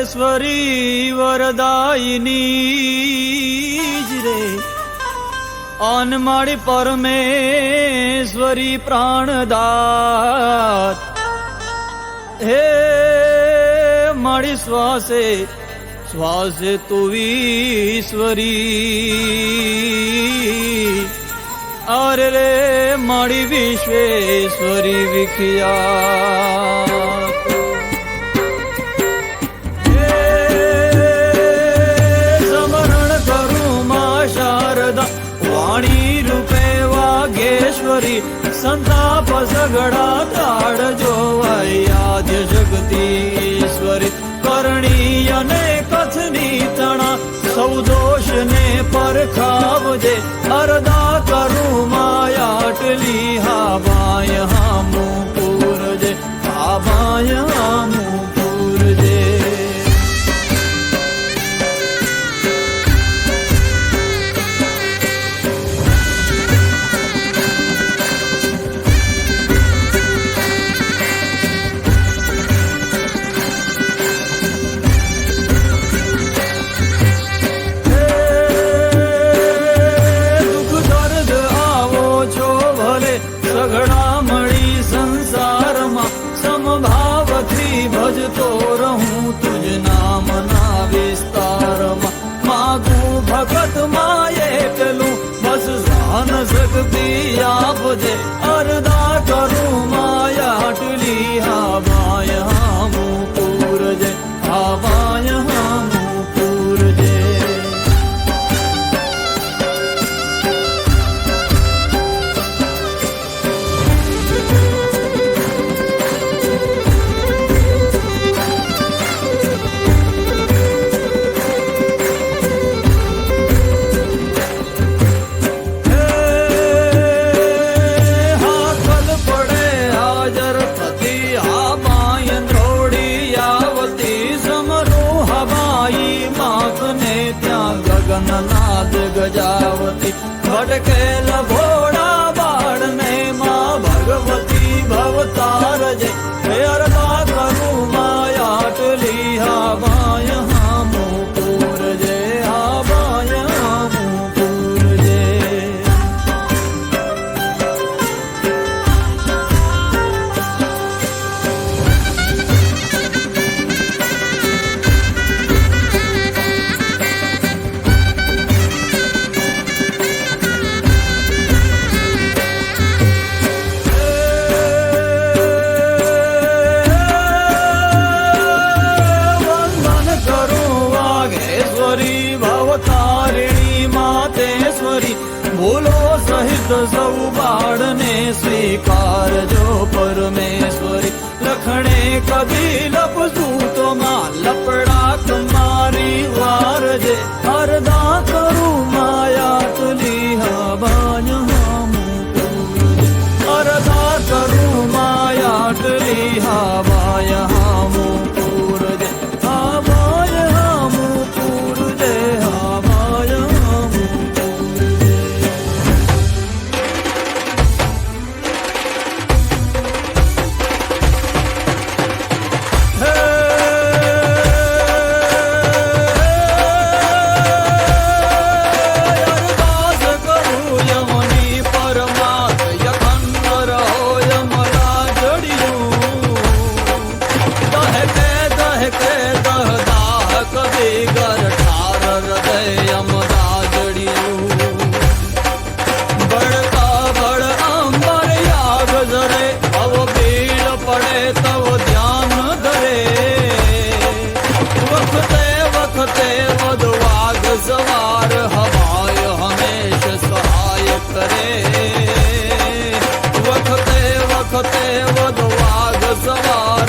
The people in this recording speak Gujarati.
મહેશ્વરી વરદાયિની જ રે અનમાળી પરમેશ્વરી પ્રાણદાત હે મારી શ્વાસે શ્વાસે તું ઈશ્વરી અરે રે મારી વિશ્વેશ્વરી વિખ્યા વાણી રૂપે વાઘેશ્વરી સંતાપ સગડા તાળ જોવાય આદ્ય જગતી ઈશ્વરી કરણી અને કથની તણા સૌ દોષ ને પરખાવજે અરદા કરું માયાટલી હા બાય હામું પૂરજે હા બાય હામું પૂરજે ભજતો રહું તુજ નામના વિસ્તારમાં માગું ભગત માએ પેલું બસ જાન શક્તિ આપજે અરદા કરું માયાટલી હા બાય હામું પૂરજે હા બાય હામું પૂરજે નાદ ગજાવતી ભટકેલ ભોળા બાળને માં ભગવતી ભવતાર જય અરદા કરું માયાટલી હા બાય હામું પૂરજે હા બાય હામું પૂરજે બોલો સહિત સૌ બાળને સ્વીકારજો પરમેશ્વરી લખણે કદી લપસું તો માં લપડા તમારી વારજે અરદા કરું માયાટલી હા બાય હામું પૂરજે અરદા કરું માયાટલી હા બાય હામું પૂરજે હા બાય હામું પૂરજે હા બાય હામું સવાર હવાય હંમેશ સહાય કરે વખતે વખતે વધ વાઘ સવાર